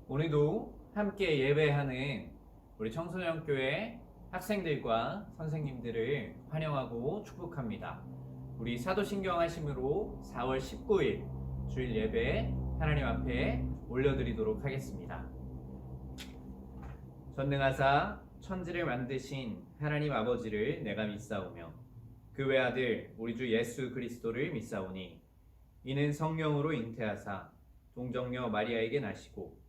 오늘도 함께 예배하는 우리 청소년교회 학생들과 선생님들을 환영하고 축복합니다. 우리 사도신경 하심으로 4월 19일 주일 예배 하나님 앞에 올려드리도록 하겠습니다. 전능하사 천지를 만드신 하나님 아버지를 내가 믿사오며 그 외아들 우리 주 예수 그리스도를 믿사오니 이는 성령으로 잉태하사 동정녀 마리아에게 나시고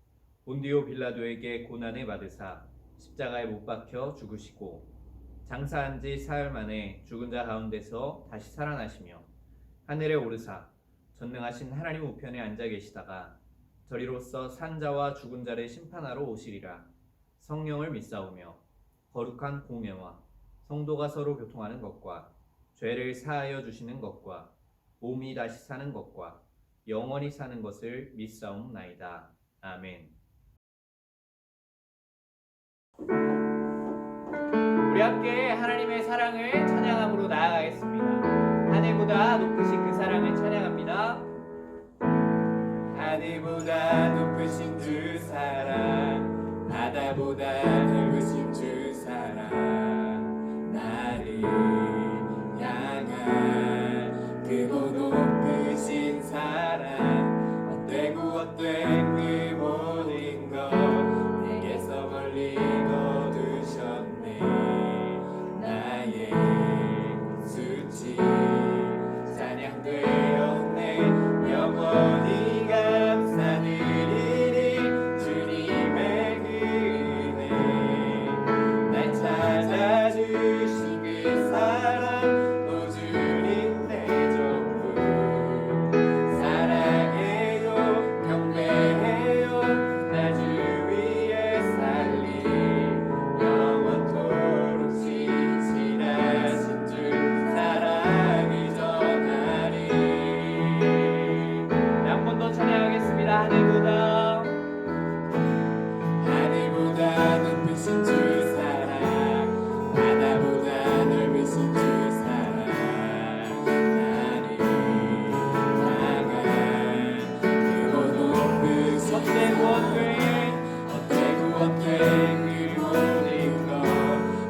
본디오 빌라도에게 고난을 받으사 십자가에 못 박혀 죽으시고 장사한 지 사흘 만에 죽은 자 가운데서 다시 살아나시며 하늘에 오르사 전능하신 하나님 우편에 앉아 계시다가 저리로서 산 자와 죽은 자를 심판하러 오시리라. 성령을 믿사오며 거룩한 공예와 성도가 서로 교통하는 것과 죄를 사하여 주시는 것과 몸이 다시 사는 것과 영원히 사는 것을 믿사옵나이다. 아멘. 우리 함께 하나님의 사랑을 찬양함으로 나아가겠습니다. 하늘보다 높으신 그 사랑을 찬양합니다. 하늘보다 높으신 주 사랑, 바다보다 넓으신 주 사랑, 나를 향한 크고 높으신 사랑, 헛되고 그 모든 것 내게서 멀리 거두셨네. 나의 수치 찬양되었네. 영원히 감사드리리 주님의 은혜. 날 찾아주신 그 사랑 또 주님 내 전부. 사랑해요 경배해요 나 주 위에 살리. 영원토록 신실하신 주 사랑을 전하리. 한 번 더 찬양하겠습니다. 하늘보다 높으신 주 사랑, 바다보다 넓으신 주 사랑, 나를 향한 크고 높으신 헛되고 헛된 그 모든 것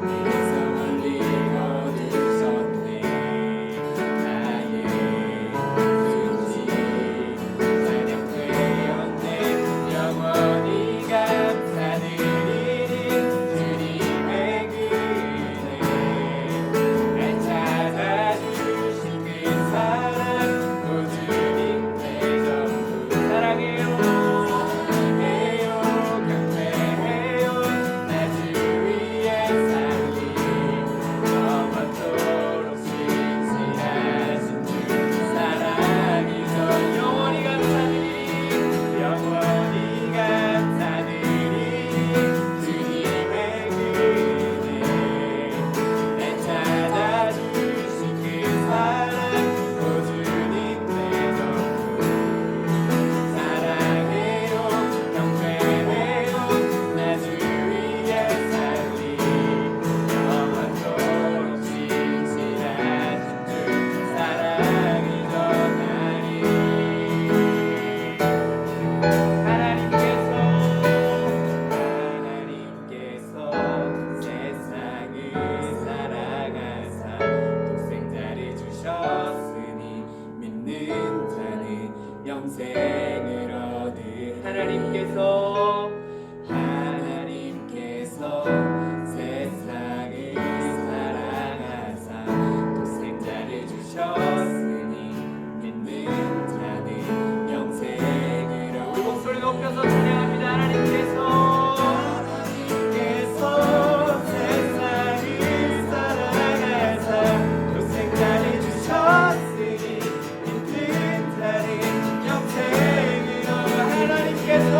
내게서 멀리 거두셨네. 나의 수치 찬양되었네. 영원히 감사드리리 주님의 은혜. 날 찾아주신 그 사랑 또 주님 내 전부. 사랑해요 경배해요 나 주 위에 살리. 영원토록 신실하신 주 사랑이 전. 영원히 감사드리리 영원히 감사드리리 주님의 은혜. 날 찾아주신 그 사랑 또 주님 내 전부. 사랑해요 경배해요 나 주 위에 살리. 영원토록 신실하신 주 사랑이 전하리. 하나님께서 세상을 사랑하사 독생자를 주셨으니 믿는 자는 영생을 얻으리. 하나님께서 세상을 사랑하사 독생자를 주셨으니 믿는 자는 영생을 얻으리. 목소리 높여서 찬양합니다. 하나님께서 세상을 사랑하사 독생자를 주셨으니 믿는 자는 영생을 얻으리. 하나님께서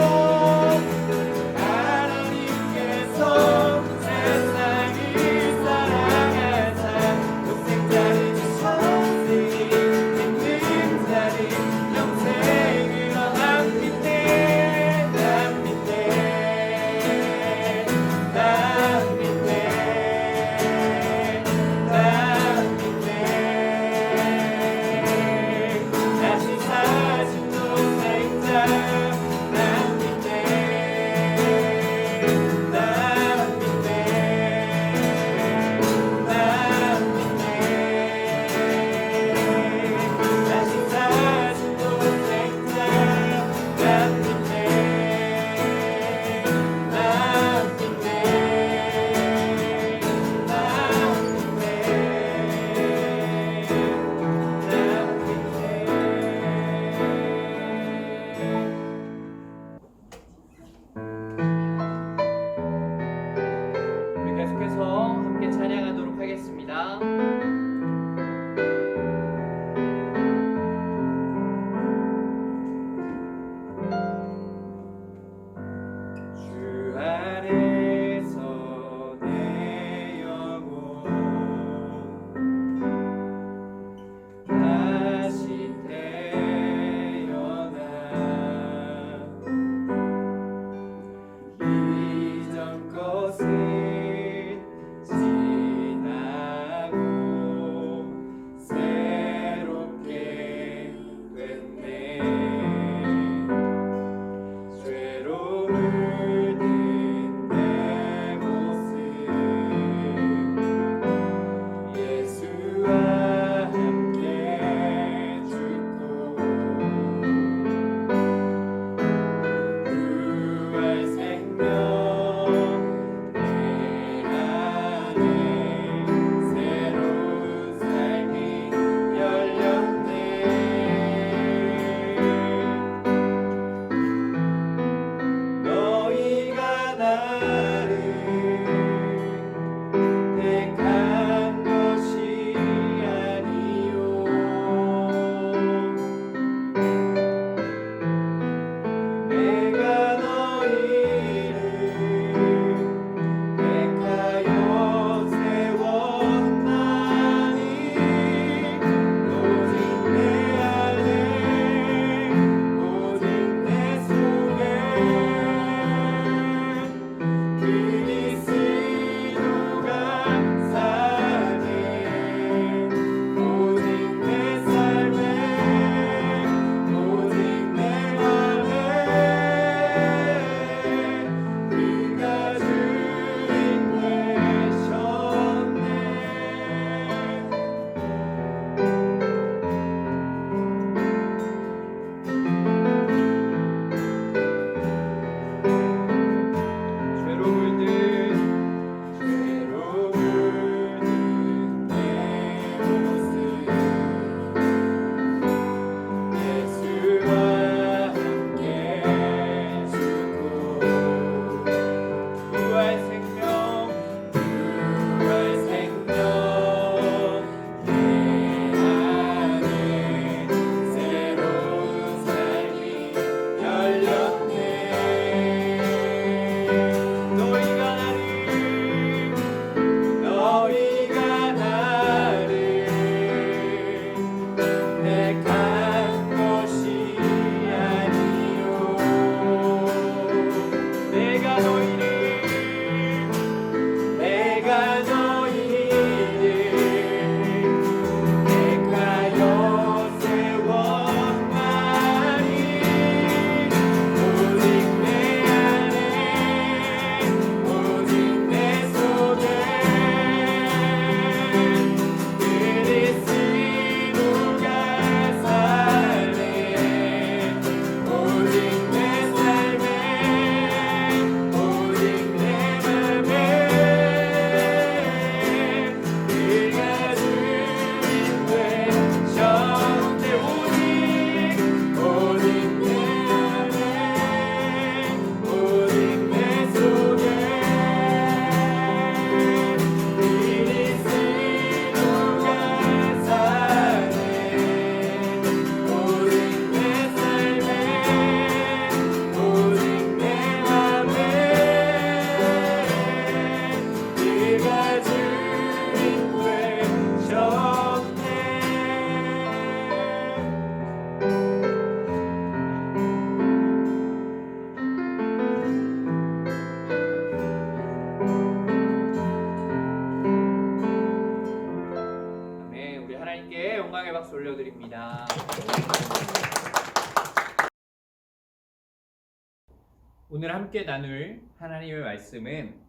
오늘 함께 나눌 하나님의 말씀은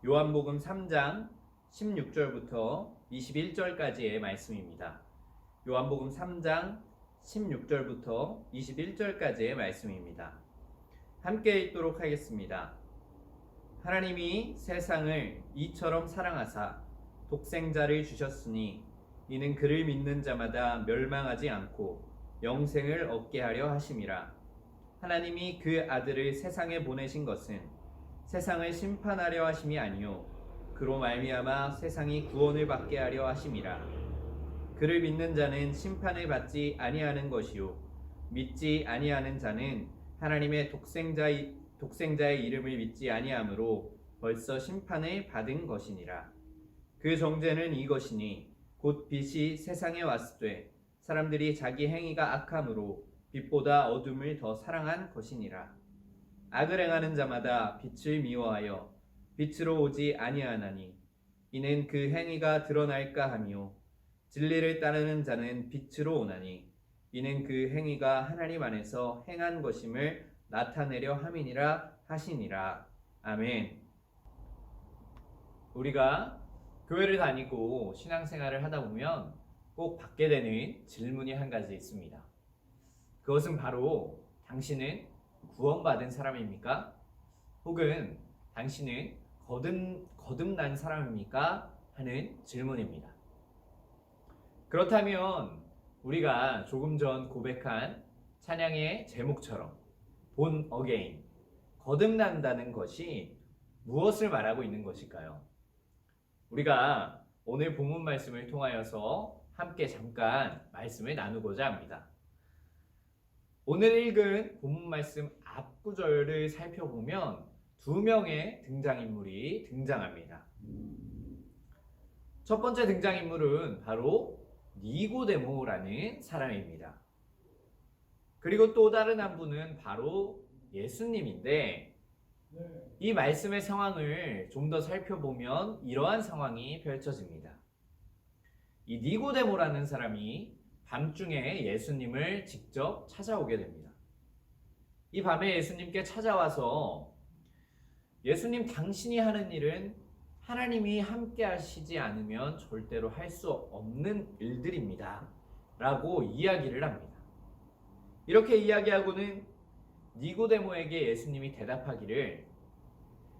요한복음 3장 16절부터 21절까지의 말씀입니다. 요한복음 3장 16절부터 21절까지의 말씀입니다. 함께 읽도록 하겠습니다. 하나님이 세상을 이처럼 사랑하사 독생자를 주셨으니 이는 그를 믿는 자마다 멸망하지 않고 영생을 얻게 하려 하심이라. 하나님이 그 아들을 세상에 보내신 것은 세상을 심판하려 하심이 아니요 그로 말미암아 세상이 구원을 받게 하려 하심이라. 그를 믿는 자는 심판을 받지 아니하는 것이요 믿지 아니하는 자는 하나님의 독생자의 이름을 믿지 아니하므로 벌써 심판을 받은 것이니라. 그 정죄는 이것이니 곧 빛이 세상에 왔으되 사람들이 자기 행위가 악함으로 빛보다 어둠을 더 사랑한 것이니라. 악을 행하는 자마다 빛을 미워하여 빛으로 오지 아니하나니 이는 그 행위가 드러날까 하며 진리를 따르는 자는 빛으로 오나니 이는 그 행위가 하나님 안에서 행한 것임을 나타내려 함이니라 하시니라. 아멘. 우리가 교회를 다니고 신앙생활을 하다 보면 꼭 받게 되는 질문이 한 가지 있습니다. 그것은 바로 당신은 구원받은 사람입니까? 혹은 당신은 거듭난 사람입니까? 하는 질문입니다. 그렇다면 우리가 조금 전 고백한 찬양의 제목처럼 Born Again, 거듭난다는 것이 무엇을 말하고 있는 것일까요? 우리가 오늘 본문 말씀을 통하여서 함께 잠깐 말씀을 나누고자 합니다. 오늘 읽은 본문 말씀 앞 구절을 살펴보면 두 명의 등장인물이 등장합니다. 첫 번째 등장인물은 바로 니고데모라는 사람입니다. 그리고 또 다른 한 분은 바로 예수님인데 이 말씀의 상황을 좀 더 살펴보면 이러한 상황이 펼쳐집니다. 이 니고데모라는 사람이 밤중에 예수님을 직접 찾아오게 됩니다. 이 밤에 예수님께 찾아와서 예수님, 당신이 하는 일은 하나님이 함께 하시지 않으면 절대로 할 수 없는 일들입니다 라고 이야기를 합니다. 이렇게 이야기하고는 니고데모에게 예수님이 대답하기를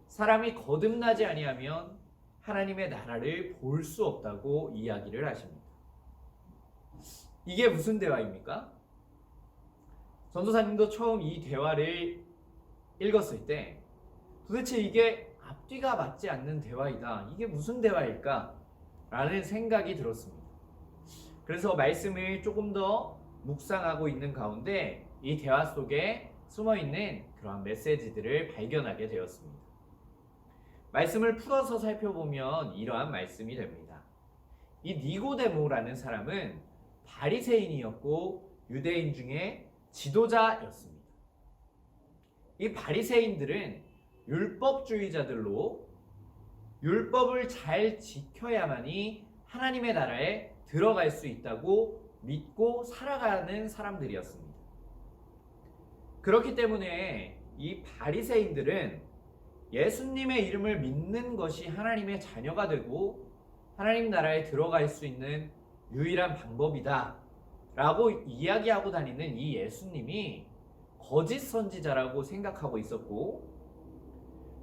사람이 거듭나지 아니하면 하나님의 나라를 볼 수 없다고 이야기를 하십니다. 이게 무슨 대화입니까? 전도사님도 처음 이 대화를 읽었을 때 도대체 이게 앞뒤가 맞지 않는 대화이다. 이게 무슨 대화일까? 라는 생각이 들었습니다. 그래서 말씀을 조금 더 묵상하고 있는 가운데 이 대화 속에 숨어있는 그러한 메시지들을 발견하게 되었습니다. 말씀을 풀어서 살펴보면 이러한 말씀이 됩니다. 이 니고데모라는 사람은 바리새인이었고 유대인 중에 지도자였습니다. 이 바리새인들은 율법주의자들로 율법을 잘 지켜야만이 하나님의 나라에 들어갈 수 있다고 믿고 살아가는 사람들이었습니다. 그렇기 때문에 이 바리새인들은 예수님의 이름을 믿는 것이 하나님의 자녀가 되고 하나님 나라에 들어갈 수 있는 유일한 방법이다 라고 이야기하고 다니는 이 예수님이 거짓 선지자라고 생각하고 있었고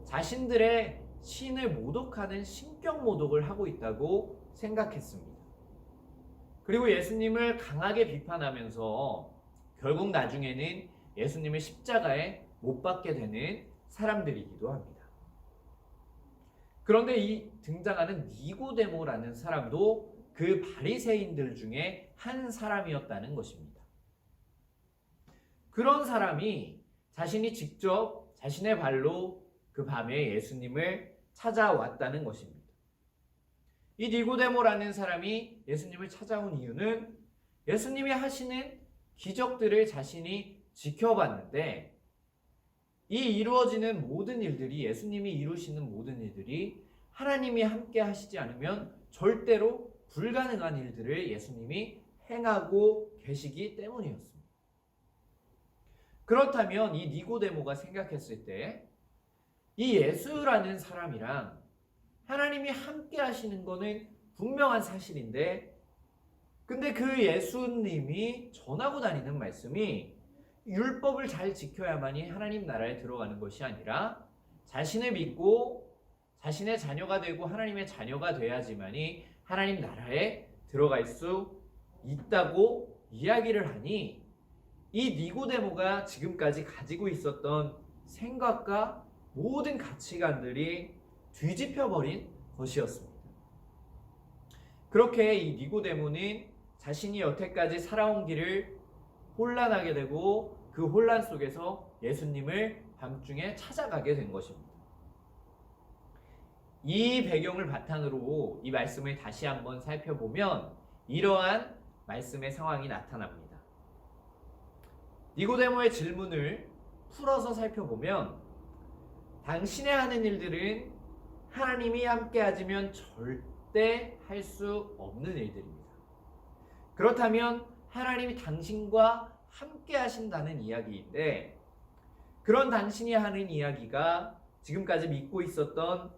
자신들의 신을 모독하는 신격 모독을 하고 있다고 생각했습니다. 그리고 예수님을 강하게 비판하면서 결국 나중에는 예수님을 십자가에 못 박게 되는 사람들이기도 합니다. 그런데 이 등장하는 니고데모라는 사람도 그 바리새인들 중에 한 사람이었다는 것입니다. 그런 사람이 자신이 직접 자신의 발로 그 밤에 예수님을 찾아왔다는 것입니다. 이 니고데모라는 사람이 예수님을 찾아온 이유는 예수님이 하시는 기적들을 자신이 지켜봤는데 이 이루어지는 모든 일들이 예수님이 이루시는 모든 일들이 하나님이 함께 하시지 않으면 절대로 불가능한 일들을 예수님이 행하고 계시기 때문이었습니다. 그렇다면 이 니고데모가 생각했을 때 이 예수라는 사람이랑 하나님이 함께 하시는 거는 분명한 사실인데, 근데 그 예수님이 전하고 다니는 말씀이 율법을 잘 지켜야만이 하나님 나라에 들어가는 것이 아니라 자신을 믿고 자신의 자녀가 되고 하나님의 자녀가 돼야지만이 하나님 나라에 들어갈 수 있다고 이야기를 하니, 이 니고데모가 지금까지 가지고 있었던 생각과 모든 가치관들이 뒤집혀버린 것이었습니다. 그렇게 이 니고데모는 자신이 여태까지 살아온 길을 혼란하게 되고 그 혼란 속에서 예수님을 밤중에 찾아가게 된 것입니다. 이 배경을 바탕으로 이 말씀을 다시 한번 살펴보면 이러한 말씀의 상황이 나타납니다. 니고데모의 질문을 풀어서 살펴보면 당신의 하는 일들은 하나님이 함께 하시면 절대 할 수 없는 일들입니다. 그렇다면 하나님이 당신과 함께 하신다는 이야기인데, 그런 당신이 하는 이야기가 지금까지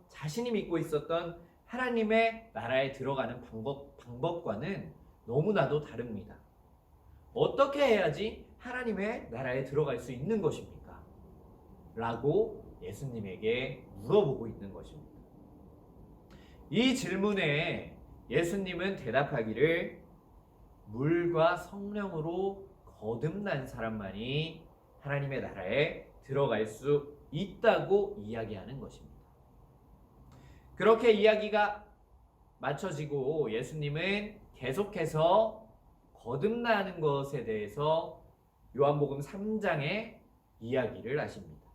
자신이 믿고 있었던 하나님의 나라에 들어가는 방법과는 너무나도 다릅니다. 어떻게 해야지 하나님의 나라에 들어갈 수 있는 것입니까? 라고 예수님에게 물어보고 있는 것입니다. 이 질문에 예수님은 대답하기를 물과 성령으로 거듭난 사람만이 하나님의 나라에 들어갈 수 있다고 이야기하는 것입니다. 그렇게 이야기가 맞춰지고 예수님은 계속해서 거듭나는 것에 대해서 요한복음 3장에 이야기를 하십니다.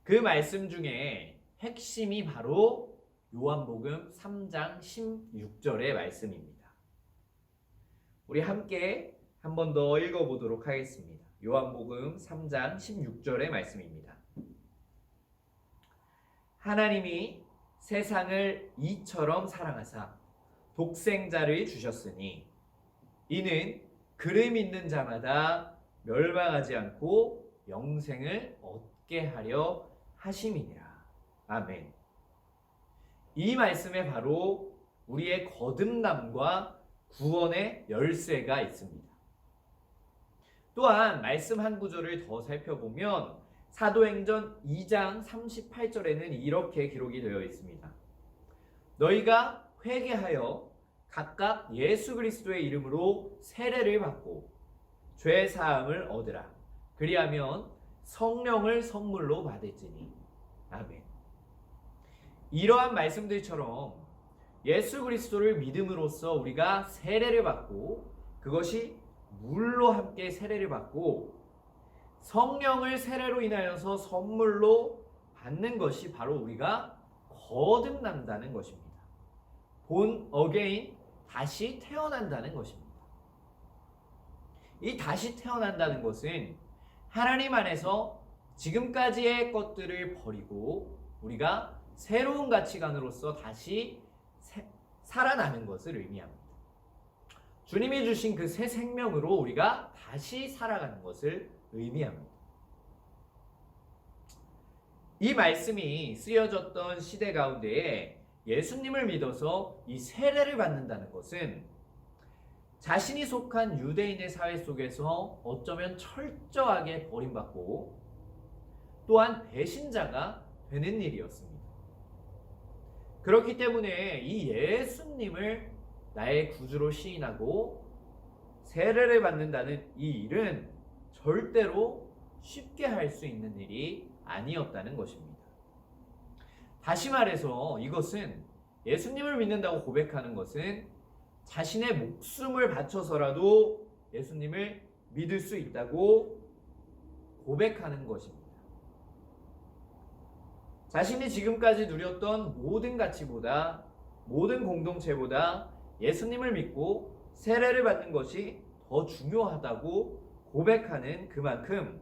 그 말씀 중에 핵심이 바로 요한복음 3장 16절의 말씀입니다. 우리 함께 한 번 더 읽어보도록 하겠습니다. 요한복음 3장 16절의 말씀입니다. 하나님이 세상을 이처럼 사랑하사 독생자를 주셨으니 이는 그를 믿는 자마다 멸망하지 않고 영생을 얻게 하려 하심이니라. 아멘. 이 말씀에 바로 우리의 거듭남과 구원의 열쇠가 있습니다. 또한 말씀 한 구절을 더 살펴보면 사도행전 2장 38절에는 이렇게 기록이 되어 있습니다. 너희가 회개하여 각각 예수 그리스도의 이름으로 세례를 받고 죄 사함을 얻으라. 그리하면 성령을 선물로 받을지니. 아멘. 이러한 말씀들처럼 예수 그리스도를 믿음으로써 우리가 세례를 받고, 그것이 물로 함께 세례를 받고 성령을 세례로 인하여서 선물로 받는 것이 바로 우리가 거듭난다는 것입니다. 본 어게인, 다시 태어난다는 것입니다. 이 다시 태어난다는 것은 하나님 안에서 지금까지의 것들을 버리고 우리가 새로운 가치관으로서 다시 살아나는 것을 의미합니다. 주님이 주신 그 새 생명으로 우리가 다시 살아가는 것을 의미합니다. 이 말씀이 쓰여졌던 시대 가운데에 예수님을 믿어서 이 세례를 받는다는 것은 자신이 속한 유대인의 사회 속에서 어쩌면 철저하게 버림받고 또한 배신자가 되는 일이었습니다. 그렇기 때문에 이 예수님을 나의 구주로 시인하고 세례를 받는다는 이 일은 절대로 쉽게 할 수 있는 일이 아니었다는 것입니다. 다시 말해서 이것은, 예수님을 믿는다고 고백하는 것은 자신의 목숨을 바쳐서라도 예수님을 믿을 수 있다고 고백하는 것입니다. 자신이 지금까지 누렸던 모든 가치보다, 모든 공동체보다 예수님을 믿고 세례를 받는 것이 더 중요하다고 고백하는 그만큼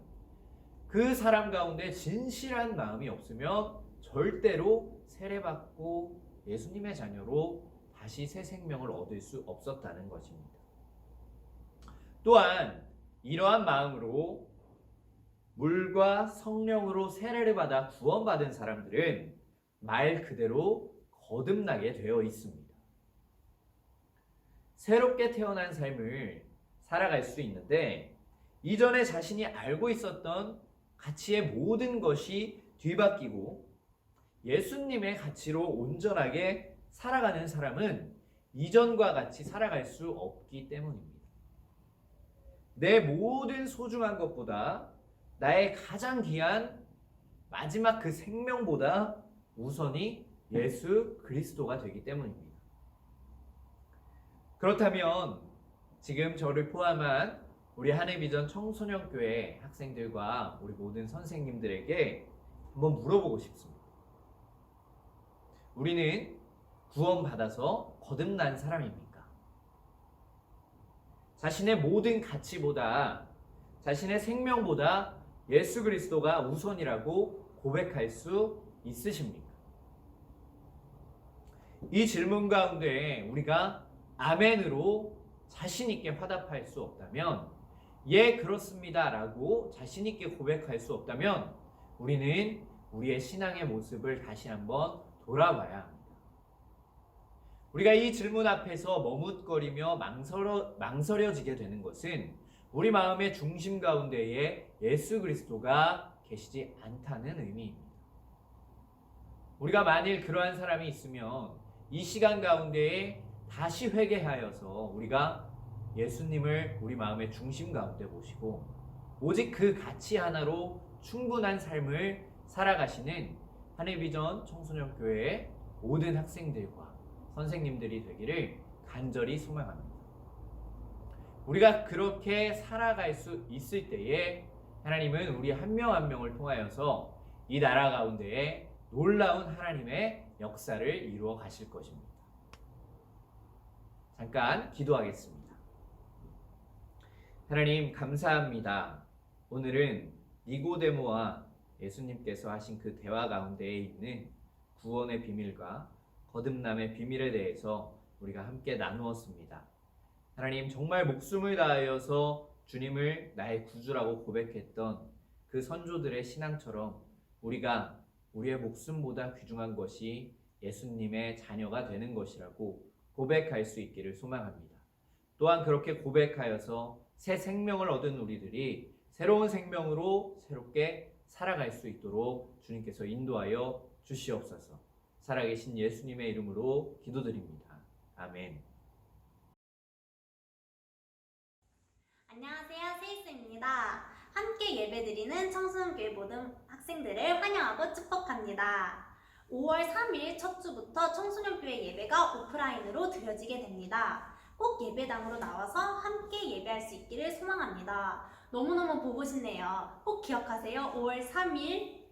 그 사람 가운데 진실한 마음이 없으면 절대로 세례받고 예수님의 자녀로 다시 새 생명을 얻을 수 없었다는 것입니다. 또한 이러한 마음으로 물과 성령으로 세례를 받아 구원받은 사람들은 말 그대로 거듭나게 되어 있습니다. 새롭게 태어난 삶을 살아갈 수 있는데 이전에 자신이 알고 있었던 가치의 모든 것이 뒤바뀌고 예수님의 가치로 온전하게 살아가는 사람은 이전과 같이 살아갈 수 없기 때문입니다. 내 모든 소중한 것보다 나의 가장 귀한 마지막 그 생명보다 우선이 예수 그리스도가 되기 때문입니다. 그렇다면 지금 저를 포함한 우리 하늘비전 청소년교회 학생들과 우리 모든 선생님들에게 한번 물어보고 싶습니다. 우리는 구원받아서 거듭난 사람입니까? 자신의 모든 가치보다, 자신의 생명보다 예수 그리스도가 우선이라고 고백할 수 있으십니까? 이 질문 가운데 우리가 아멘으로 자신 있게 화답할 수 없다면, 예 그렇습니다 라고 자신 있게 고백할 수 없다면 우리는 우리의 신앙의 모습을 다시 한번 돌아봐야 합니다. 우리가 이 질문 앞에서 머뭇거리며 망설여지게 되는 것은 우리 마음의 중심 가운데에 예수 그리스도가 계시지 않다는 의미입니다. 우리가 만일 그러한 사람이 있으면 이 시간 가운데에 다시 회개하여서 우리가 예수님을 우리 마음의 중심 가운데 모시고 오직 그 가치 하나로 충분한 삶을 살아가시는 하늘비전 청소년교회의 모든 학생들과 선생님들이 되기를 간절히 소망합니다. 우리가 그렇게 살아갈 수 있을 때에 하나님은 우리 한 명 한 명을 통하여서 이 나라 가운데에 놀라운 하나님의 역사를 이루어 가실 것입니다. 잠깐 기도하겠습니다. 하나님 감사합니다. 오늘은 니고데모와 예수님께서 하신 그 대화 가운데에 있는 구원의 비밀과 거듭남의 비밀에 대해서 우리가 함께 나누었습니다. 하나님 정말 목숨을 다하여서 주님을 나의 구주라고 고백했던 그 선조들의 신앙처럼 우리가 우리의 목숨보다 귀중한 것이 예수님의 자녀가 되는 것이라고 고백할 수 있기를 소망합니다. 또한 그렇게 고백하여서 새 생명을 얻은 우리들이 새로운 생명으로 새롭게 살아갈 수 있도록 주님께서 인도하여 주시옵소서. 살아계신 예수님의 이름으로 기도드립니다. 아멘. 안녕하세요, 세이스입니다. 함께 예배드리는 청소년교회 모든 학생들을 환영하고 축복합니다. 5월 3일 첫 주부터 청소년교회 예배가 오프라인으로 드려지게 됩니다. 꼭 예배당으로 나와서 함께 예배할 수 있기를 소망합니다. 너무너무 보고 싶네요. 꼭 기억하세요. 5월 3일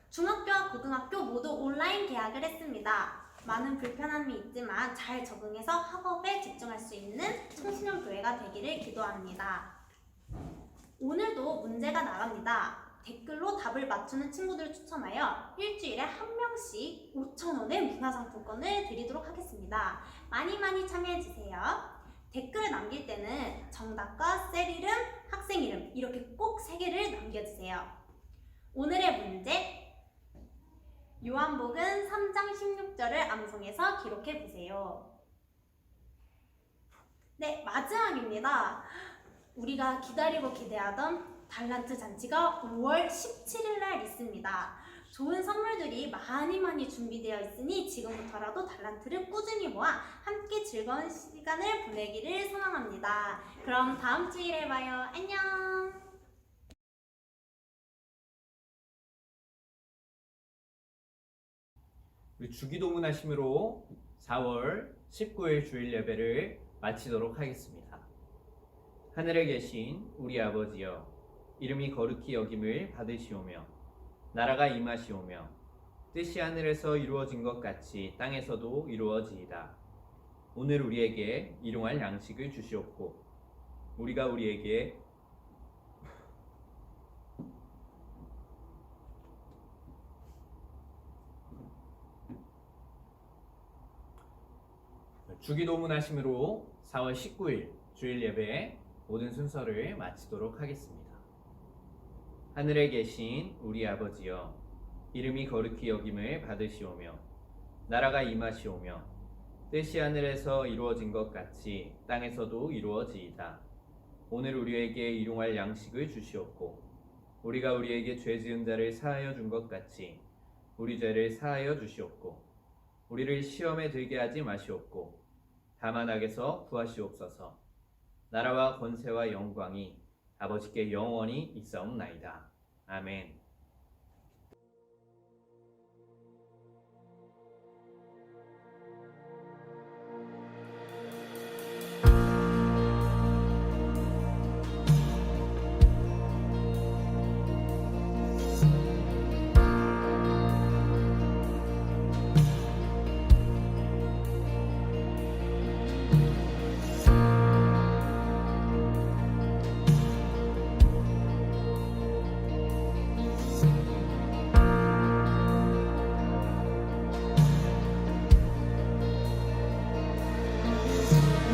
중학교와 고등학교 모두 온라인 개학을 했습니다. 많은 불편함이 있지만 잘 적응해서 학업에 집중할 수 있는 청소년 교회가 되기를 기도합니다. 오늘도 문제가 나갑니다. 댓글로 답을 맞추는 친구들을 추첨하여 일주일에 한 명씩 5,000원의 문화상품권을 드리도록 하겠습니다. 많이 참여해주세요. 댓글을 남길 때는 정답과 셀 이름, 학생 이름 이렇게 꼭 3개를 남겨주세요. 오늘의 문제, 요한복음 3장 16절을 암송해서 기록해보세요. 네, 마지막입니다. 우리가 기다리고 기대하던 달란트 잔치가 5월 17일 날 있습니다. 좋은 선물들이 많이 준비되어 있으니 지금부터라도 달란트를 꾸준히 모아 함께 즐거운 시간을 보내기를 소망합니다. 그럼 다음 주일에 봐요. 안녕! 우리 주기도문 하심으로 4월 19일 주일 예배를 마치도록 하겠습니다. 하늘에 계신 우리 아버지여, 이름이 거룩히 여김을 받으시오며 나라가 임하시오며 뜻이 하늘에서 이루어진 것 같이 땅에서도 이루어지이다. 오늘 우리에게 일용할 양식을 주시옵고 우리가 우리에게 주기도문 하심으로 4월 19일 주일 예배 모든 순서를 마치도록 하겠습니다. 하늘에 계신 우리 아버지여, 이름이 거룩히 여김을 받으시오며 나라가 임하시오며 뜻이 하늘에서 이루어진 것 같이 땅에서도 이루어지이다. 오늘 우리에게 일용할 양식을 주시옵고 우리가 우리에게 죄 지은 자를 사하여 준 것 같이 우리 죄를 사하여 주시옵고 우리를 시험에 들게 하지 마시옵고 다만 악에서 구하시옵소서. 나라와 권세와 영광이 아버지께 영원히 있사옵나이다. 아멘.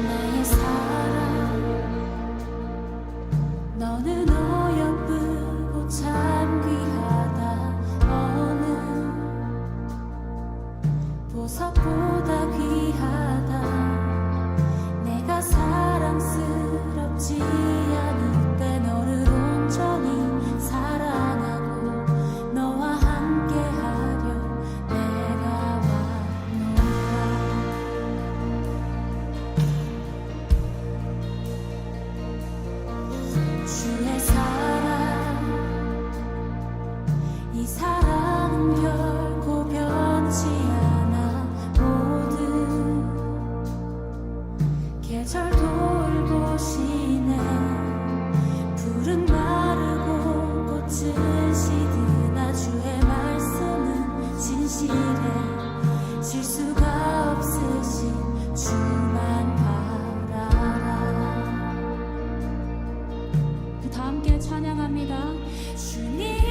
나의 사랑 너는 어여쁘고 참 귀하다. 어느 보석보다 귀하다. 내가 사랑스럽지 않을 때 너를 온전히 사랑하고 너와 함께하려 내가 왔노라. 주의 사랑, 이 사랑은 결코 변치 않아. 모든 계절 돌보시네. 푸른 마르고 꽃은 시드나 주의 말씀은 진실해. 실수가 없으신 주만 바라라. 다 함께 찬양합니다. 주님